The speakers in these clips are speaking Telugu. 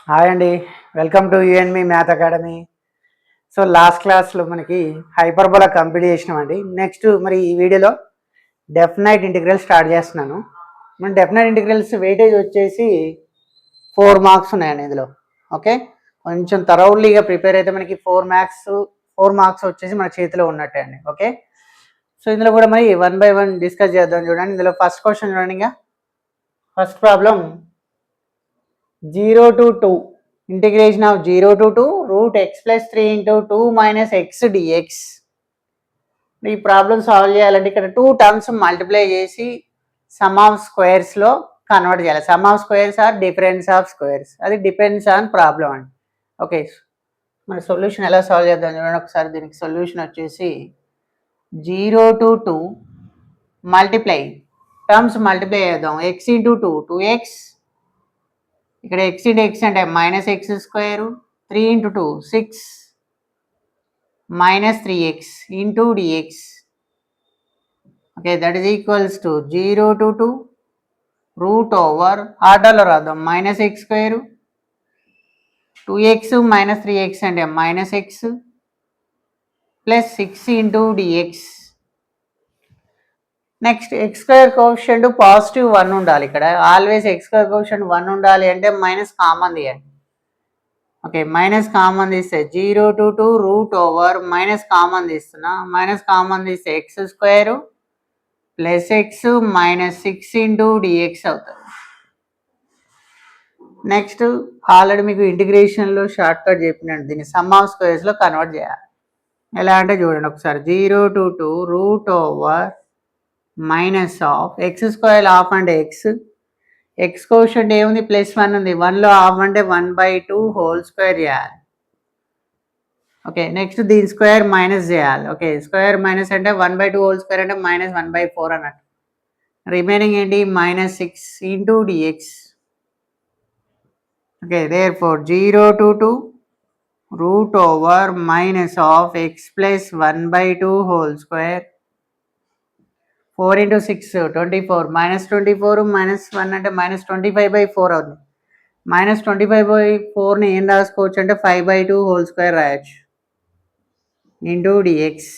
హాయ్ అండి, వెల్కమ్ టు యుఎన్మి మ్యాథ్ అకాడమీ. సో లాస్ట్ క్లాస్లో మనకి హైపర్బోలా కంప్లీట్ చేసినామండి. నెక్స్ట్ మరి ఈ వీడియోలో డెఫినైట్ ఇంటిగ్రల్ స్టార్ట్ చేస్తున్నాను. మన డెఫినైట్ ఇంటిగ్రల్స్ వెయిటేజ్ వచ్చేసి 4 మార్క్స్ ఉన్నాయండి ఇందులో. ఓకే, కొంచెం థరౌలీగా ప్రిపేర్ అయితే మనకి 4 మార్క్స్ వచ్చేసి మన చేతిలో ఉన్నట్టే అండి. ఓకే, సో ఇందులో కూడా మరి 1 by 1 డిస్కస్ చేద్దాం. చూడండి, ఇందులో ఫస్ట్ క్వశ్చన్ చూడండి. ఇంకా first problem 0 to 2 integration of 0 to 2 root x plus 3 into 2 minus x dx. ఈ ప్రాబ్లం సాల్వ్ చేయాలంటే ఇక్కడ 2 టర్మ్స్ మల్టిప్లై చేసి సమ్ ఆఫ్ స్క్వేర్స్లో కన్వర్ట్ చేయాలి. Sum of squares or difference of squares, అది డిపెండ్స్ ఆన్ ప్రాబ్లం అండి. ఓకే, మన సొల్యూషన్ ఎలా సాల్వ్ చేద్దాం చూడండి ఒకసారి. దీనికి సొల్యూషన్ వచ్చేసి 0 to 2 మల్టిప్లై, టర్మ్స్ మల్టిప్లై చేద్దాం. x ఇంటూ 2 2x, ఇక్కడ x ఇంటూ x అంటే minus x square, 3 into 2 6 minus 3x into dx. Okay, that is equals to 0 to 2 root over ఆర్డర్లో రాద్దాం. Minus x square, 2x minus 3x అంటే minus X plus 6 into dx. Next x square coefficient positive 1 ఉండాలి. ఇక్కడ ఆల్వేస్ ఎక్స్ స్క్వేర్ కోఎఫిషియంట్ 1 ఉండాలి అంటే మైనస్ కామన్ తీయండి. ఓకే, మైనస్ కామన్ తీస్తే 0 to 2 root over minus common తీస్తున్నా, మైనస్ కామన్ తీస్తే x square plus x minus 6 into dx అవుతుంది. నెక్స్ట్ ఆల్రెడీ మీకు ఇంటిగ్రేషన్లో షార్ట్ కట్ చెప్పినట్టు దీన్ని సమ్ ఆఫ్ స్క్వేర్స్లో కన్వర్ట్ చేయాలి. ఎలా అంటే చూడండి ఒకసారి. 0 to 2 root over minus of x square half అంటే ఎక్స్, ఎక్స్ కోషంట్ ఏముంది +1 ఉంది, 1లో హాఫ్ అంటే 1/2 హోల్ స్క్వేర్ చేయాలి. ఓకే, నెక్స్ట్ దీని స్క్వేర్ మైనస్ చేయాలి. ఓకే, స్క్వేర్ మైనస్ అంటే 1/2 హోల్ స్క్వేర్ అంటే మైనస్ 1/4 అన్నట్టు. రిమైనింగ్ ఏంటి minus 6 into dx. Okay, therefore 0 to 2 root over minus of x plus 1/2 whole square, 4 into 6 24, minus 24 minus 1 అంటే మైనస్ 25/4 అవుతుంది. మైనస్ 25/4ని ఏం రాసుకోవచ్చు అంటే 5/2 హోల్ స్క్వేర్ రాయొచ్చు ఇంటూ డిఎక్స్.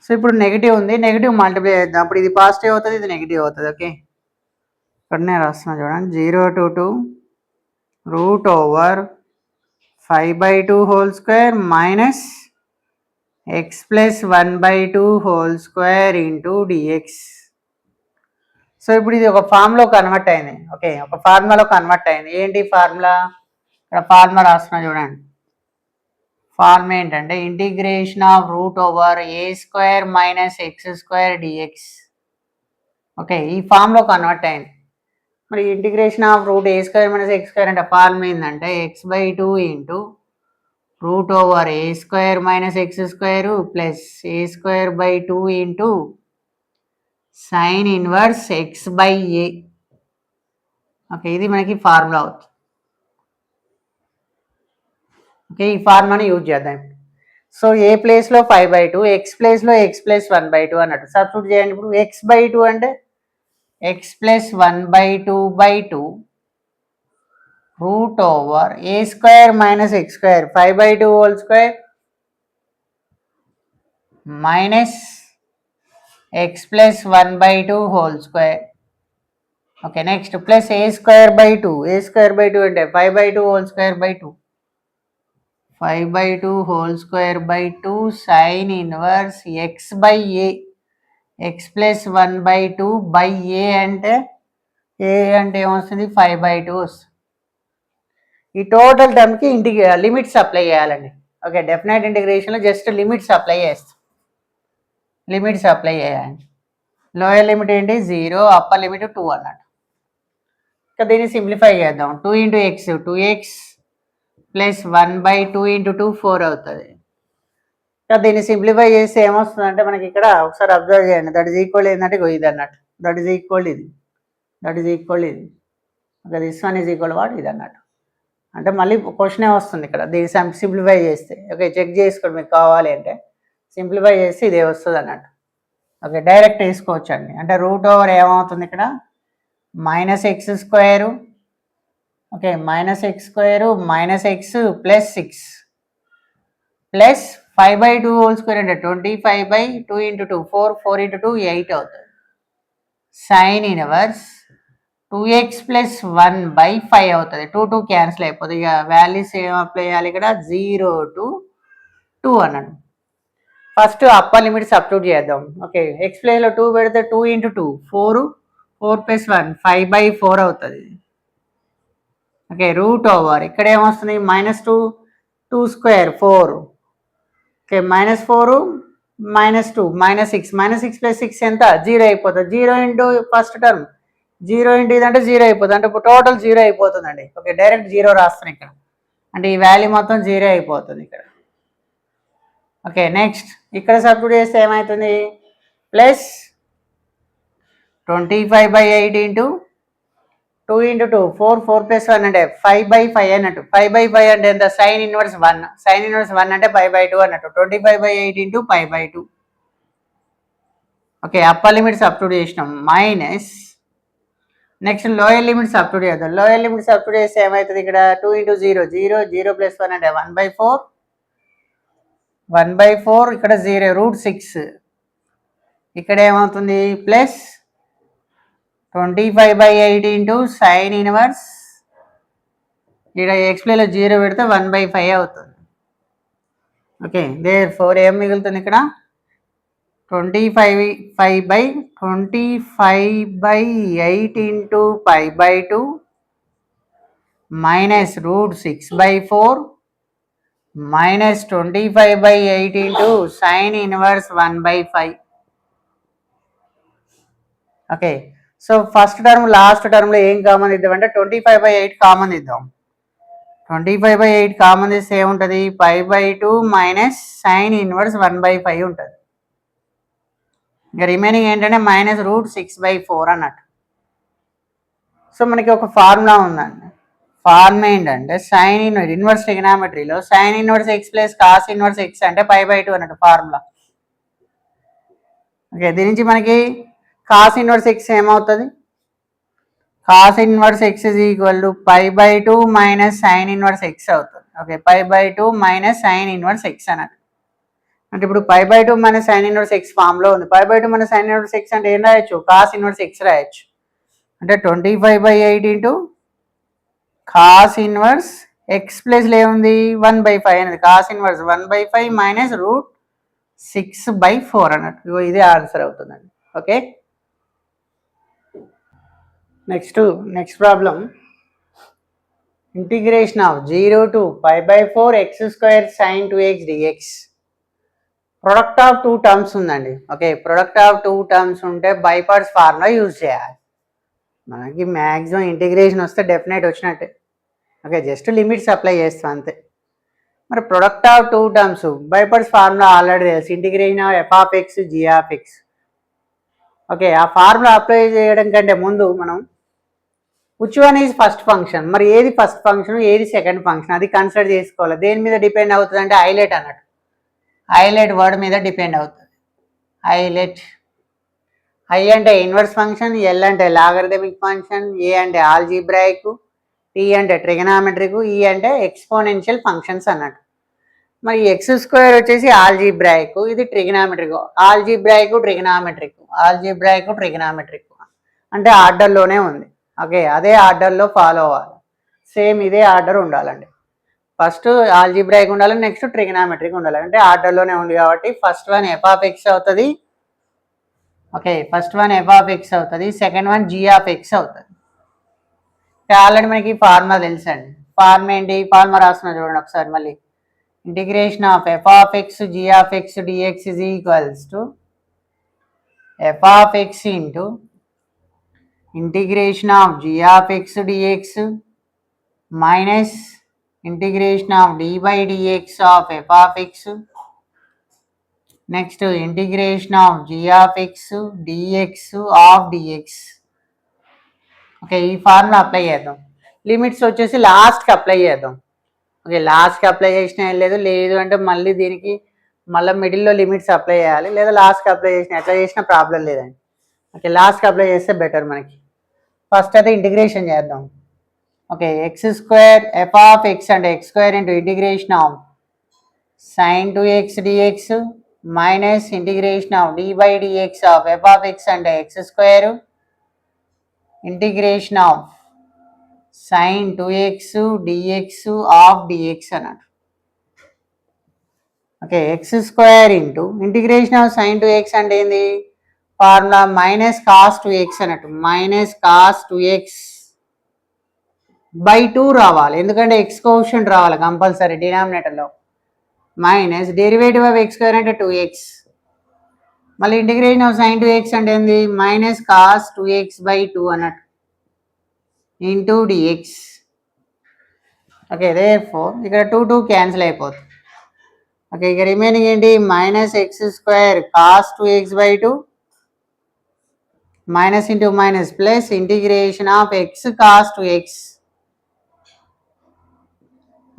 సో ఇప్పుడు నెగిటివ్ ఉంది, నెగిటివ్ మల్టిప్లై చేద్దాం. అప్పుడు ఇది పాజిటివ్ అవుతుంది, ఇది నెగిటివ్ అవుతుంది. ఓకే, ఇక్కడనే రాస్తున్నా చూడండి. 0 to 2 root over 5/2 whole square minus X plus 1/2 whole square into dx. So ఇప్పుడు ఇది ఒక ఫార్ములా కన్వర్ట్ అయింది. ఓకే, ఒక ఫార్ములాలో కన్వర్ట్ అయింది. ఏంటి ఫార్ములా? ఇక్కడ ఫార్ములా రాస్తున్నా చూడండి. ఫార్మ్ ఏంటంటే integration of root over A square minus X square dx. Okay, ఈ ఫామ్లో కన్వర్ట్ అయింది. మరి integration of root a square minus X square అంటే ఫార్మ్ ఏంటంటే x/2 into root over A square minus X square plus A square by 2 into sine inverse x/a. Okay, ఇది మనకి ఫార్ములా అవుతుంది. ఓకే, ఈ ఫార్ములాని యూజ్ చేద్దాం. సో ఏ ప్లేస్లో 5/2, ఎక్స్ ప్లేస్లో x ప్లస్ 1/2 అన్నట్టు సబ్స్టిట్యూట్ చేయండి. ఇప్పుడు x/2 అంటే x plus 1/2/2 root over A square minus X square 5/2 whole square minus X plus 1/2 whole square. Okay, next plus A square by 2, A square by 2 అంటే 5/2 whole square by 2, 5/2 whole square by 2 sine inverse x/a, X plus 1/2 by A అంటే ఏమొస్తుంది 5/2 వస్తుంది. ఈ టోటల్ టర్మ్కి లిమిట్స్ అప్లై చేయాలండి. ఓకే, డెఫినెట్ ఇంటిగ్రేషన్లో జస్ట్ లిమిట్స్ అప్లై చేస్తాం. లిమిట్స్ అప్లై చేయాలి. లోయర్ లిమిట్ ఏంటి 0, అప్పర్ లిమిట్ 2 అన్నట్టు. ఇంకా దీన్ని సింప్లిఫై చేద్దాం. 2 into X 2x plus 1/2 into 2 4 అవుతుంది. ఇంకా దీన్ని సింప్లిఫై చేస్తే ఏమొస్తుంది అంటే మనకి ఇక్కడ ఒకసారి అబ్జర్వ్ చేయండి. దట్ ఈజ్ ఈక్వల్ ఏంటంటే ఇది అన్నట్టు. దట్ ఈజ్ ఈక్వల్ ఇది, దట్ ఈజ్ ఈక్వల్ ఇది. Okay, this one is equal what ఇది అన్నట్టు. అంటే మళ్ళీ క్వశ్చనే వస్తుంది ఇక్కడ దీన్ని సింప్లిఫై చేస్తే. ఓకే, చెక్ చేసుకోండి మీకు కావాలి అంటే. సింప్లిఫై చేస్తే ఇదే వస్తుంది అన్నట్టు. ఓకే, డైరెక్ట్ వేసుకోవచ్చు అండి. అంటే రూట్ ఓవర్ ఏమవుతుంది ఇక్కడ minus x square okay minus X square minus X plus 6 plus 5/2 whole square అంటే 25/2 ఇంటూ 2 4 ఇంటూ 2 8 అవుతుంది. సైన్ ఇన్వర్స్ 2x ప్లస్ 1/5 అవుతుంది. 2 క్యాన్సిల్ అయిపోతుంది. ఇక వాల్యూస్ ఏం అప్లై చేయాలి ఇక్కడ 0 to 2 అన్నాడు. ఫస్ట్ అప్పర్ లిమిట్ సబ్స్టిట్యూట్ చేద్దాం. ఓకే ఎక్స్ ప్లేస్లో 2 పెడితే 2 ఇంటూ 2 4 ప్లస్ 1 5/4 అవుతుంది. ఓకే రూట్ ఓవర్ ఇక్కడ ఏమొస్తుంది -2 స్క్వేర్ 4. ఓకే -4 -2 -6 ప్లస్ 6 ఎంత 0 అయిపోతుంది. 0 ఇంటూ ఫస్ట్ టర్మ్ 0 ఇంటూ ఇదంటే 0 అయిపోతుంది. అంటే ఇప్పుడు టోటల్ 0 అయిపోతుందండి. ఓకే డైరెక్ట్ 0 రాస్తాను ఇక్కడ. అంటే ఈ వాల్యూ మొత్తం 0 అయిపోతుంది ఇక్కడ. ఓకే నెక్స్ట్ ఇక్కడ సబ్స్టిట్యూట్ చేస్తే ఏమవుతుంది ప్లస్ 25/8 ఇంటూ 2 ఇంటూ 2 4 ప్లస్ 1 అంటే 5/5 అన్నట్టు. 5/5 అంటే ఎంత సైన్ ఇన్వర్స్ 1. సైన్ ఇన్వర్స్ 1 అంటే 5/2 అన్నట్టు. 25/8 into 5/2. Okay upper limit substitute చేసినాం minus next lower limit substitute చేద్దాం. లోయర్ లిమిట్ సబ్స్టిట్యూట్ చేస్తే ఏమవుతుంది ఇక్కడ 2 ఇంటూ 0 ప్లస్ 1 అంటే 1/4 ఇక్కడ 0 √6. ఇక్కడ ఏమవుతుంది ప్లస్ 25/8 ఇంటూ సైన్ ఇన్వర్స్ ఇక్కడ ఎక్స్ప్లేలో 0 పెడితే 1/5 అవుతుంది. ఓకే దేర్ ఫోర్ ఏం మిగులుతుంది ఇక్కడ 25/8 into 5/2 minus √6/4 minus 25/8 into sine inverse 1/5. Okay so first term last టర్మ్లో ఏం కామన్ ఇద్దాం అంటే 25/8 కామన్ ఇద్దాం. 25/8 కామన్ ఇస్తే ఏముంటుంది 5/2 మైనస్ సైన్ ఇన్వర్స్ 1/5 ఉంటుంది. ఇంకా రిమైనింగ్ ఏంటంటే -√6/4 అన్నట్టు. సో మనకి ఒక ఫార్ములా ఉందండి. ఫార్ములా ఏంటంటే సైన్ ఇన్వర్స్ ట్రిగనామెట్రీలో sine inverse x plus cos inverse x అంటే 5/2 అన్నట్టు ఫార్ములా. ఓకే దీని నుంచి మనకి కాస్ ఇన్వర్స్ x ఏమవుతుంది cos inverse x is equal to 5/2 minus sine inverse x అవుతుంది. Okay 5/2 minus sine inverse x అన్నట్టు. అంటే ఇప్పుడు 5/2 మైనస్ సైన్ ఇన్వర్స్ x ఫామ్లో ఉంది. 5/2 మైనస్ సైన్ ఇన్వర్స్ x అంటే ఏం రాయొచ్చు కాస్ ఇన్వర్స్ x రాయొచ్చు. అంటే 25/8 ఇంటూ కాస్ ఇన్వర్స్ x ప్లస్లో ఏముంది 1/5 అనేది కాస్ ఇన్వర్స్ 1/5 మైనస్ √6/4 అన్నట్టు. ఇదే ఆన్సర్ అవుతుందండి. Okay next problem integration of 0 to π/4 x² sin 2x dx. Product of 2 terms ఉందండి. ఓకే ప్రొడక్ట్ ఆఫ్ 2 టర్మ్స్ ఉంటే బై పార్ట్స్ ఫార్ములా యూజ్ చేయాలి. మనకి మ్యాక్సిమం ఇంటిగ్రేషన్ వస్తే డెఫినెట్ వచ్చినట్టే. ఓకే జస్ట్ లిమిట్స్ అప్లై చేస్తాం అంతే. మరి product of 2 terms by parts formula already తెలుసు integration of f(x) g(x). Okay ఆ ఫార్ములా అప్లై చేయడం కంటే ముందు మనం which one is first function మరి ఏది ఫస్ట్ ఫంక్షన్ ఏది సెకండ్ ఫంక్షన్ అది కన్సిడర్ చేసుకోవాలి. దేని మీద డిపెండ్ అవుతుంది అంటే హైలైట్ అన్నట్టు. హైలైట్ వర్డ్ మీద డిపెండ్ అవుతుంది. హైలైట్ ఐ అంటే ఇన్వర్స్ ఫంక్షన్ ఎల్ అంటే లాగరిథమిక్ ఫంక్షన్ ఏ అంటే ఆల్జీబ్రాయిక్ టీ అంటే ట్రిగనామెట్రిక్ ఈ అంటే ఎక్స్పోనెన్షియల్ ఫంక్షన్స్ అన్నట్టు. మరి x² వచ్చేసి ఆల్జీబ్రాయిక్ ఇది ట్రిగనామెట్రిక్ ఆల్జీబ్రాయిక్ ట్రిగనామెట్రిక్ అంటే ఆర్డర్లోనే ఉంది. ఓకే అదే ఆర్డర్లో ఫాలో అవ్వాలి. సేమ్ ఇదే ఆర్డర్ ఉండాలండి. ఫస్ట్ ఆల్జీబ్రాయిక్ ఉండాలి నెక్స్ట్ ట్రిగనామెట్రిక్ ఉండాలి అంటే ఆర్డర్లోనే ఉంది కాబట్టి ఫస్ట్ వన్ f(x) అవుతుంది. ఓకే ఫస్ట్ వన్ f(x) అవుతుంది సెకండ్ వన్ g(x) అవుతుంది. ఆల్రెడీ మనకి ఫార్ములా తెలుసండి. ఫార్ములా ఏంటి ఫార్ములా రాస్తున్నా చూడండి ఒకసారి మళ్ళీ integration of f(x) g(x) dx is equals to f(x) into integration of g(x) dx minus integration of d/dx of f(x) next integration of g(x) dx ఆఫ్ dx. ఓకే ఈ ఫార్ములా అప్లై చేద్దాం. లిమిట్స్ వచ్చేసి లాస్ట్కి అప్లై చేద్దాం. ఓకే లాస్ట్కి అప్లై చేసినా ఏం లేదు అంటే మళ్ళీ దీనికి మళ్ళీ మిడిల్లో లిమిట్స్ అప్లై చేయాలి లేదా లాస్ట్కి అప్లై చేసినా ఎట్లా చేసినా ప్రాబ్లం లేదండి. ఓకే లాస్ట్కి అప్లై చేస్తే బెటర్ మనకి. ఫస్ట్ అయితే ఇంటిగ్రేషన్ చేద్దాం. Okay, x square f of x అంటే x square into integration of sine two x dx minus integration of d by dx of f of x అంటే x square integration of sine two x dx of dx అన్నట్టు. Okay, x square into integration of sine two x అంటే ఏంది formula minus cos two x అన్నట్టు, minus cos two x by 2 రావాలి, ఎందుకంటే ఎక్స్ కోషంట్ రావాలి కంపల్సరీ డినామినేటర్లో, minus derivative of x square అంటే 2x, మళ్ళీ integration of sine two x అంటే ఏంది మైనస్ కాస్ 2x బై 2 అన్నట్టు ఇంటూ డిఎక్స్. ఓకే, therefore ఇక్కడ 2 క్యాన్సిల్ అయిపోతుంది. ఓకే, ఇక రిమైనింగ్ ఏంటి minus X square cos 2x by 2 minus into minus plus integration of X cos 2x.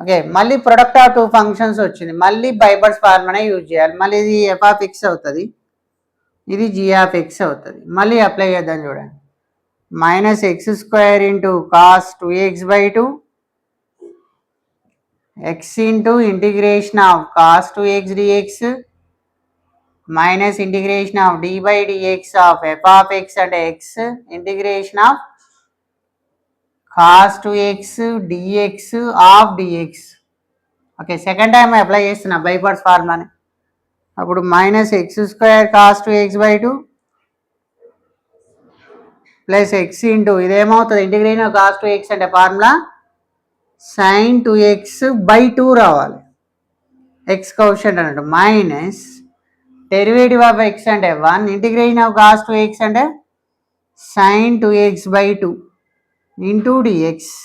Okay, మళ్ళీ ప్రొడక్ట్ ఆఫ్ 2 ఫంక్షన్స్ వచ్చింది, మళ్ళీ బైబర్స్ ఫార్ములానే యూజ్ చేయాలి, మళ్ళీ ఇది ఎఫ్ ఆఫ్ ఎక్స్ అవుతుంది, ఇది జీ ఆఫ్ ఎక్స్ అవుతుంది. మళ్ళీ అప్లై చేద్దాం చూడండి, minus X square into cos 2x by 2 x into integration of cos 2x dx minus integration of d by dx of f of x అంటే x integration of cos 2x dx ఆఫ్ dx. Okay, second time apply చేస్తున్నా బైపార్ట్స్ ఫార్ములాని, అప్పుడు minus X square cos 2x by 2 plus x into ఇదేమవుతుంది ఇంటిగ్రేషన్ ఆఫ్ కాస్ 2x అంటే ఫార్ములా సైన్ 2x బై 2 రావాలి, ఎక్స్ కోషంట్ అన్నట్టు, మైనస్ డెరివేటివ్ ఆఫ్ ఎక్స్ అంటే 1 ఇంటిగ్రేషన్ ఆఫ్ కాస్ 2x అంటే sine 2x by 2 into dx.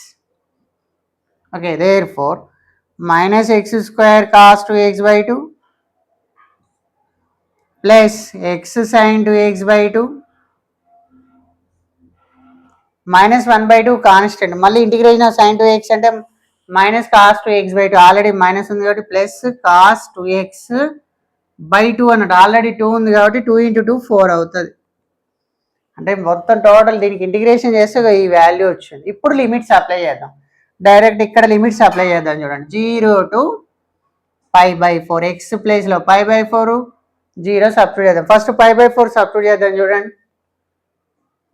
Okay, therefore minus X square cos 2x by 2 plus x sine 2x by 2 minus 1/2 constant, మళ్ళీ ఇంటిగ్రేషన్ ఆఫ్ సైన్ 2x అంటే minus cos 2x by 2 already minus ఉంది కాబట్టి ప్లస్ కాస్ 2x బై 2 అన్నట్టు, ఆల్రెడీ 2 ఉంది కాబట్టి 2 ఇంటూ 2 4 అవుతుంది, అంటే మొత్తం టోటల్ దీనికి ఇంటిగ్రేషన్ చేస్తే ఈ వాల్యూ వచ్చింది. ఇప్పుడు లిమిట్స్ అప్లై చేద్దాం, డైరెక్ట్ ఇక్కడ లిమిట్స్ అప్లై చేద్దాం చూడండి, 0 to π/4 ఎక్స్ ప్లేస్లో π/4 0 సబ్స్టిట్యూట్ చేద్దాం, ఫస్ట్ π/4 సబ్స్టిట్యూట్ చేద్దాం చూడండి.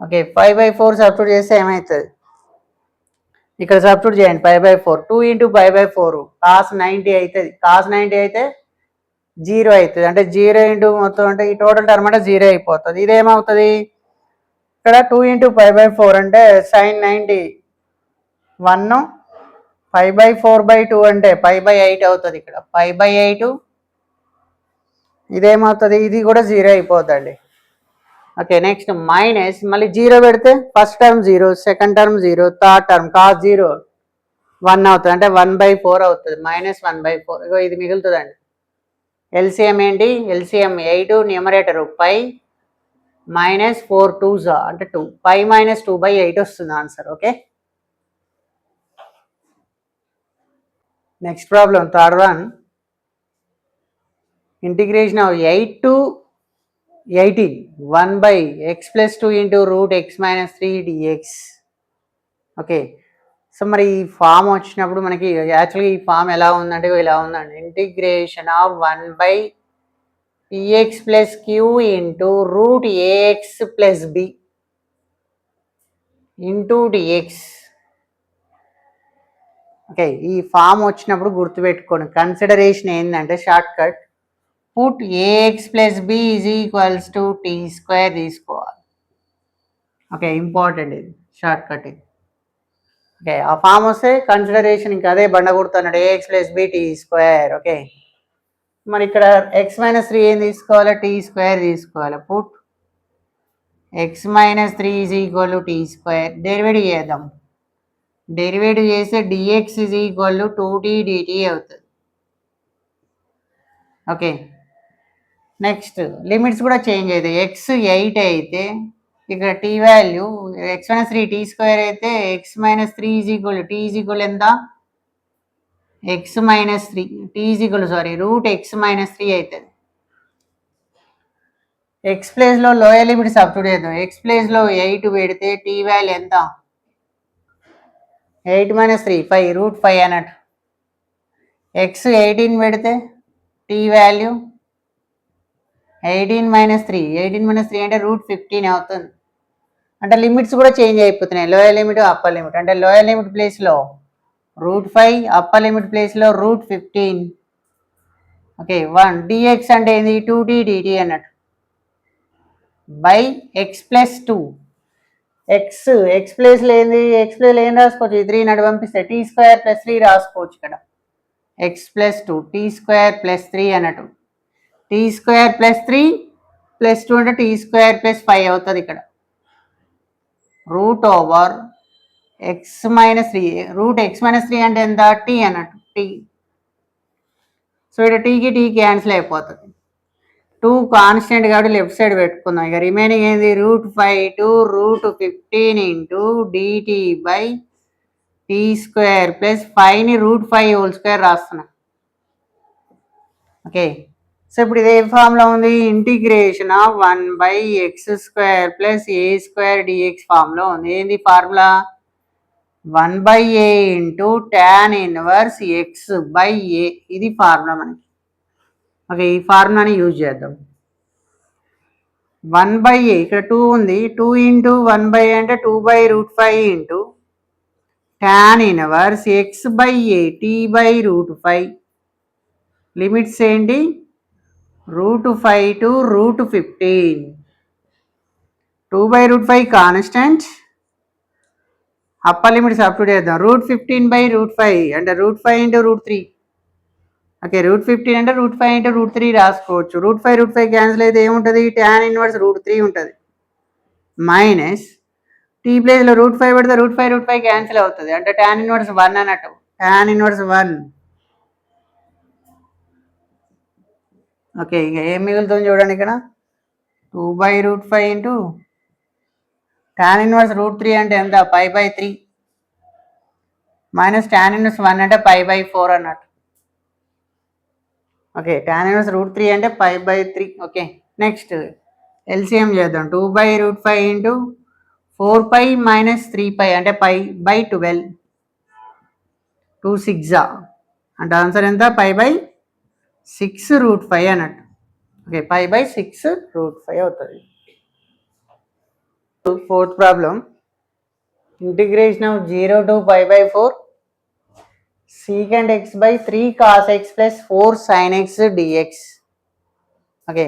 ఓకే, 5/4 సబ్స్టిట్యూట్ చేస్తే ఏమవుతుంది ఇక్కడ సబ్స్టిట్యూట్ చేయండి, 5/4 2 ఇంటూ 5/4 కాస్ 90 అవుతుంది, కాస్ 90 అయితే 0 అవుతుంది, అంటే 0 ఇంటూ మొత్తం అంటే ఈ టోటల్ టర్మ్ అంటే 0 అయిపోతుంది, ఇదేమవుతుంది ఇక్కడ 2 ఇంటూ 5/4 అంటే సైన్ 90 1 5/4/2 అంటే 5/8 అవుతుంది, ఇక్కడ 5/8 ఇదేమవుతుంది ఇది కూడా 0 అయిపోతుంది. ఓకే, నెక్స్ట్ మైనస్ మళ్ళీ 0 పెడితే first term 0, second term 0, third term cos 0 1 అవుతుంది, అంటే 1/4 అవుతుంది, మైనస్ 1/4, ఇగో ఇది మిగులుతుందండి. ఎల్సిఎం ఏంటి ఎల్సిఎం 8 న్యూమరేటర్ పై మైనస్ 4 2 అంటే 2 పై మైనస్ 2/8 వస్తుంది answer. Okay, next problem third one, integration of 8 to 18 1/x plus 2 into root x minus 3 dx. Okay, so మరి ఈ ఫామ్ వచ్చినప్పుడు మనకి యాక్చువల్గా ఈ ఫామ్ ఎలా ఉందంటే ఇలా ఉందండి, integration of 1/px plus q into root ax plus b into dx. Okay, ఈ ఫామ్ వచ్చినప్పుడు గుర్తుపెట్టుకోండి, కన్సిడరేషన్ ఏంటంటే short cut put ax plus b is equals to t square తీసుకోవాలి. ఓకే, ఇంపార్టెంట్ ఇది షార్ట్ కట్ ఇది. ఓకే, ఆ ఫామ్ వస్తే కన్సిడరేషన్ ఇంకా అదే బండ కొడుతున్నాడు ax plus b t square. Okay, మరి ఇక్కడ x - 3 ఏం తీసుకోవాలి t స్క్వేర్ తీసుకోవాలి, put x - 3 is equal to t square, derivative చేద్దాం, డెరివేటివ్ చేస్తే dx is equal to 2t dt అవుతుంది. ఓకే, నెక్స్ట్ లిమిట్స్ కూడా చేంజ్ అవుతాయి, ఎక్స్ 8 అయితే ఇక్కడ t value x - 3 t square అయితే x - 3 is equal t is equal ఎంత x - 3 t is equal root x - 3 అవుతుంది. ఎక్స్ ప్లేస్లో లోయర్ లిమిట్ సబ్స్టిట్యూట్ చేద్దాం, ఎక్స్ ప్లేస్లో 8 పెడితే టీ వాల్యూ ఎంత 8 - 3 5 √5 అన్నట్టు. ఎక్స్ 18 పెడితే టీ వాల్యూ 18 - 3 అంటే √15 అవుతుంది. అంటే లిమిట్స్ కూడా చేంజ్ అయిపోతున్నాయి, లోయర్ లిమిట్ అప్పర్ లిమిట్. అంటే లోయర్ లిమిట్ ప్లేస్లో √5, అప్పర్ లిమిట్ ప్లేస్లో √15. ఓకే 1 డిఎక్స్ అంటే ఏంది 2t dt అన్నట్టు బై ఎక్స్ ప్లస్ 2. ఎక్స్ ప్లేస్లో ఏంది, ఎక్స్ ప్లేస్లో ఏం రాసుకోవచ్చు, 3 నడు పంపిస్తే t² + 3 రాసుకోవచ్చు ఇక్కడ. ఎక్స్ ప్లస్ 2 t² + 3 అన్నట్టు. t² + 3 + 2 అంటే t² + 5 అవుతుంది ఇక్కడ. √x - 3 √x - 3 అంటే ఎంత t అన్నట్టు t. సో ఇక్కడ టీకి టీ క్యాన్సిల్ అయిపోతుంది. 2 కాన్స్టెంట్ కాబట్టి లెఫ్ట్ సైడ్ పెట్టుకుందాం. ఇక రిమైనింగ్ ఏంది √5 to √15 dt బై t² + 5ని √5² రాస్తున్నా. ఓకే సో ఇప్పుడు ఇది ఏ ఫామ్లో ఉంది, integration of 1/x² + a² dx ఫామ్లో ఉంది. ఏంది ఫార్ములా 1/a × tan 1x/a. ఇది ఫార్ములా మనకి. ఓకే ఈ ఫార్ములాని యూజ్ చేద్దాం. 1/a ఇక్కడ 2 ఉంది, 2 × 1/a అంటే 2/√5 tan 1x/a t/√5. లిమిట్స్ ఏంటి √5 to √15. 2/√5 constant, upper limit substitute చేద్దాం. √15/√5 అంటే √5 × √3. ఓకే √15 అంటే √5 × √3 రాసుకోవచ్చు. √5 క్యాన్సిల్ అయితే ఏముంటుంది, tan 1√3 ఉంటుంది. మైనస్ టీ ప్లేస్లో √5 పెడితే √5 క్యాన్సిల్ అవుతుంది. అంటే tan 1 అన్నట్టు. tan 1. ఓకే ఇక ఏం మిగులుతుంది చూడండి ఇక్కడ 2/√5 tan 1√3 అంటే ఎంత π/3 మైనస్ tan 1 అంటే π/4 అన్నట్టు. ఓకే tan 1√3 అంటే π/3. ఓకే నెక్స్ట్ ఎల్సిఎం చేద్దాం. 2/√5 4π - 3π అంటే π/12. 2 6 అంటే ఆన్సర్ ఎంత π/6√5 అన్నట్టు. ఓకే π/6√5 అవుతుంది. Fourth problem, integration of 0 to π/4 secant x by 3 cos x plus 4 sin x dx. Okay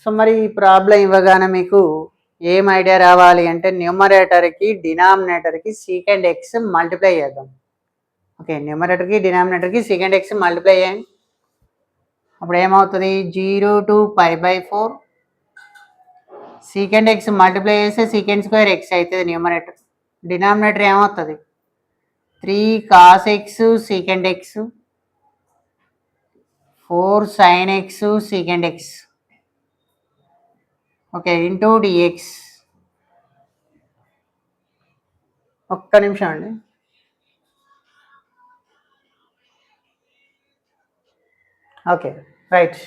so మరి ఈ ప్రాబ్లం ఇవ్వగానే మీకు ఏం ఐడియా రావాలి అంటే న్యూమరేటర్కి డినామినేటర్కి secant x మల్టిప్లై చేద్దాం. ఓకే న్యూమరేటర్కి డినామినేటర్కి secant x మల్టిప్లై చేయండి. అప్పుడు ఏమవుతుంది 0 to π/4 secant x మల్టిప్లై చేస్తే secant² x అవుతుంది న్యూమరేటర్. డినామినేటర్ ఏమవుతుంది 3 cos x secant x 4 sin x secant x. Okay into dx. ఒక్క నిమిషం అండి. Okay right.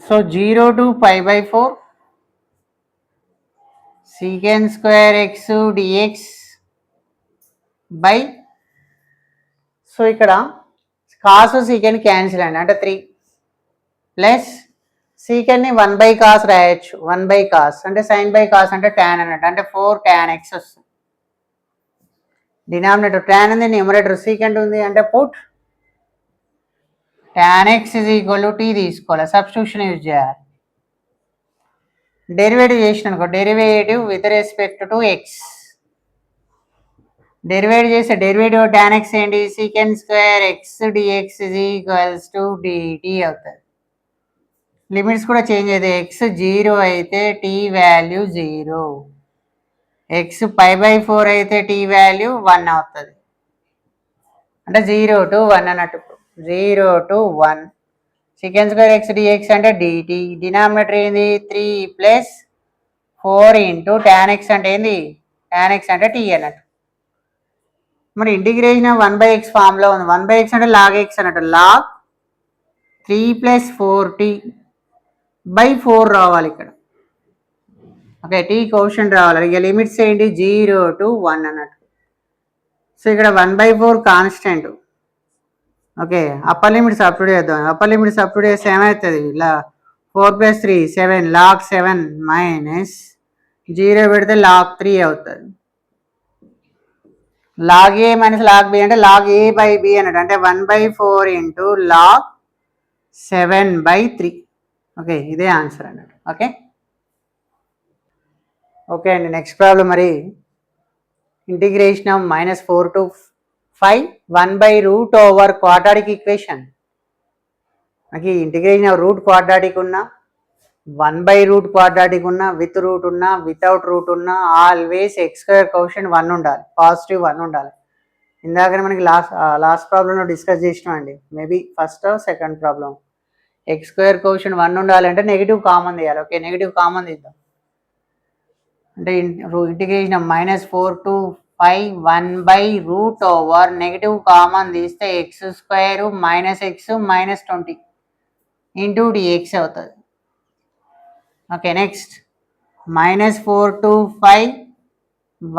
So 0 to π/4 secant² x dx by, so ఇక్కడ కాస్ secant క్యాన్సిల్ అండి అంటే 3 ప్లస్ secantని 1/cos రాయొచ్చు. 1/cos అంటే sin/cos అంటే tan అన్నట్టు. అంటే 4 tan x వస్తుంది. డినామినేటర్ tan ఉంది, న్యూమరేటర్ secant ఉంది అంటే పుట్ tan x = t తీసుకోవాలి, సబ్స్టిట్యూషన్ యూజ్ చేయాలి. డెరివేటివ్ చేసిన అనుకో derivative with respect to X. Derivative చేస్తే డెరివేటివ్ tan x ఏంటి secant² x dx = dt అవుతుంది. లిమిట్స్ కూడా చేంజ్ అయితే x 0 అయితే t వాల్యూ 0, x π/4 అయితే t వాల్యూ 1 అవుతుంది. అంటే 0 to 1 అన్నట్టు. 0 to 1 secant² x dx అంటే dt. డినామినేటర్ ఏంది 3 ప్లస్ 4 ఇంటూ tan x అంటే ఏంది tan x అంటే t అన్నట్టు. మరి ఇంటిగ్రేషన్ 1/x ఫామ్లో ఉంది. 1/x అంటే log x అన్నట్టు. log 3 + 4t/4 రావాలి ఇక్కడ. ఓకే t కోషంట్ రావాలి. ఇక లిమిట్స్ ఏంటి 0 to 1 అన్నట్టు. సో ఇక్కడ 1/4 constant. Okay, upper limit substitute చేద్దాం. అప్పర్ లిమిట్ సబ్స్టిట్యూట్ చేస్తే ఏమవుతుంది? ఇలా 4 + 3 7 log 7 మైనస్ 0 పెడితే log 3 అవుతుంది. log a minus log b అంటే log a/b అన్నట్టు, అంటే 1/4 ఇంటూ log 7/3. ఓకే, ఇదే ఆన్సర్ అన్నట్టు. ఓకే ఓకే అండి, నెక్స్ట్ ప్రాబ్లం మరి integration of -4 to 5 1/√ quadratic equation. మనకి ఇంటిగ్రేషన్ ఆఫ్ రూట్ క్వాడ్రాటిక్ ఉన్నా, 1/√ క్వాడ్రాటిక్ ఉన్నా, విత్ రూట్ ఉన్నా, వితౌట్ రూట్ ఉన్నా, ఆల్వేస్ x² కోషెంట్ 1 ఉండాలి, పాజిటివ్ 1 ఉండాలి. ఇందాకనే మనకి లాస్ట్ ప్రాబ్లంలో డిస్కస్ చేసినాం అండి, maybe first second problem. x² quotient 1 ఉండాలంటే నెగిటివ్ కామన్ తీయాలి. ఓకే, నెగిటివ్ కామన్ తీద్దాం. అంటే integration of -4 to 5 1/√ negative common తీస్తే x² - x -20 ఇంటూ dx అవుతుంది. Okay, next -4 to 5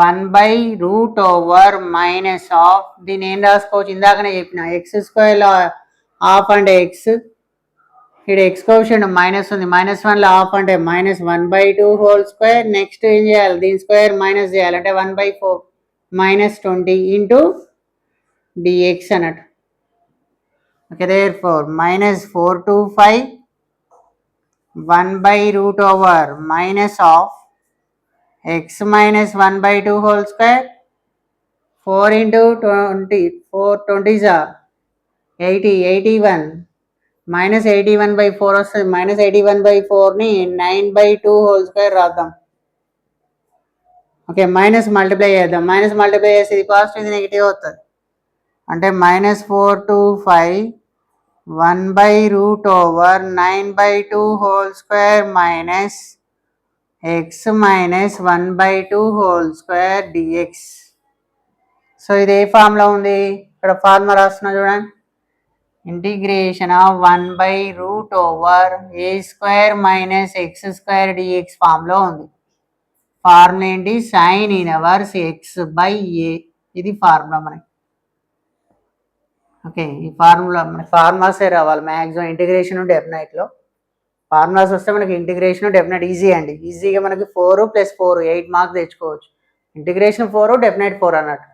1/√ minus of, దీన్ని ఏం రాసుకోవచ్చు? ఇందాకనే చెప్పిన x² హాఫ్ అంటే x, ఇక్కడ x కోషెంట్ మైనస్ ఉంది, -1లో హాఫ్ అంటే -1/2 నెక్స్ట్ ఏం చేయాలి? దీని స్క్వేర్ మైనస్ చేయాలి, అంటే 1/4 -20 ఇంటూ dx అన్నట్టు. Okay, therefore -4 to 5 1/√ minus of x minus 1/2 4 into 20 4 20s are 80 81 -81/4 వస్తుంది. -81/4ని 9/2 రాద్దాం. ఓకే, మైనస్ మల్టిప్లై చేద్దాం. మైనస్ మల్టిప్లై చేస్తే ఇది పాజిటివ్, ఇది నెగిటివ్ అవుతుంది. అంటే -4 to 5 1/√ 9/2 minus x minus 1/2 dx. So ఇది ఏ ఫార్ములా ఉంది? ఇక్కడ ఫార్ములా రాస్తున్నా చూడండి, integration of 1/√ a² - x² dx formula ఉంది. ఫార్ములా ఏంటి? sin inverse x/a. ఇది ఫార్ములా మనకి. ఓకే, ఈ ఫార్ములా మనకి ఫార్ములాసే రావాలి మ్యాక్సిమం ఇంటిగ్రేషన్ డెఫినెట్లో. ఫార్ములాస్ వస్తే మనకి ఇంటిగ్రేషన్ డెఫినెట్ ఈజీ అండి. ఈజీగా మనకి 4 + 4 8 మార్క్స్ తెచ్చుకోవచ్చు. ఇంటిగ్రేషన్ 4 డెఫినెట్ 4 అన్నట్టు.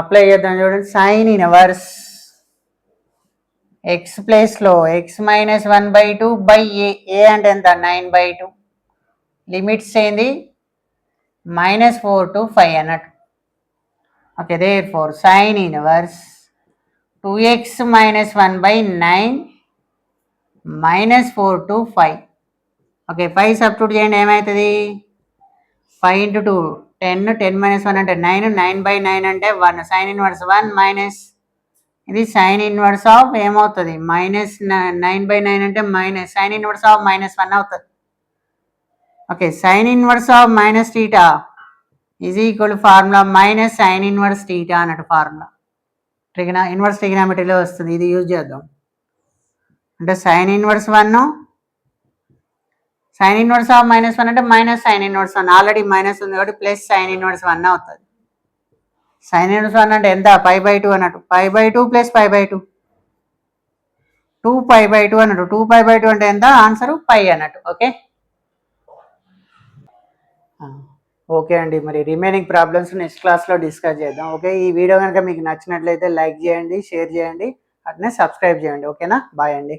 అప్లై చేద్దాం చూడండి. సైన్ ఇన్వర్స్ ఎక్స్ ప్లేస్లో x - 1/2/a. a అంటే ఎంత? 9/2. లిమిట్స్ ఏంది? -4 to 5 అన్నట్టు. Okay, therefore sine inverse 2x - 1/9 -4 to 5. Okay, 5 substitute చేయండి, ఏమవుతుంది? 5 into 2 10, 10 - 1 అంటే 9, 9/9 అంటే 1. సైన్ ఇన్వర్స్ 1 మైనస్, ఇది సైన్ ఇన్వర్స్ ఆఫ్ ఏమవుతుంది? -9/9 అంటే మైనస్ సైన్ ఇన్వర్స్ ఆఫ్ -1 అవుతుంది. Okay, sine inverse of -θ is equal formula minus sine inverse θ అన్నట్టు ఫార్ములా. ఇన్వర్స్ ట్రిగ్నామెట్రీలో వస్తుంది, ఇది యూజ్ చేద్దాం. అంటే sine inverse 1, sine inverse of -1 అంటే minus sine inverse 1, already minus ఉంది కాబట్టి ప్లస్ సైన్ ఇన్వర్స్ 1 అవుతుంది. సైన్ ఇన్వర్స్ 1 అంటే ఎంత? π/2 అన్నట్టు. π/2 + π/2 2π/2 అన్నట్టు. 2π/2 అంటే ఎంత? ఆన్సర్ π అన్నట్టు. ఓకే ఓకే అండి, మరి రిమైనింగ్ ప్రాబ్లమ్స్ నెక్స్ట్ క్లాస్లో డిస్కస్ చేద్దాం. ఓకే, ఈ వీడియో కనుక మీకు నచ్చినట్లయితే లైక్ చేయండి, షేర్ చేయండి, అట్నే సబ్స్క్రైబ్ చేయండి. ఓకేనా? బాయ్ అండి.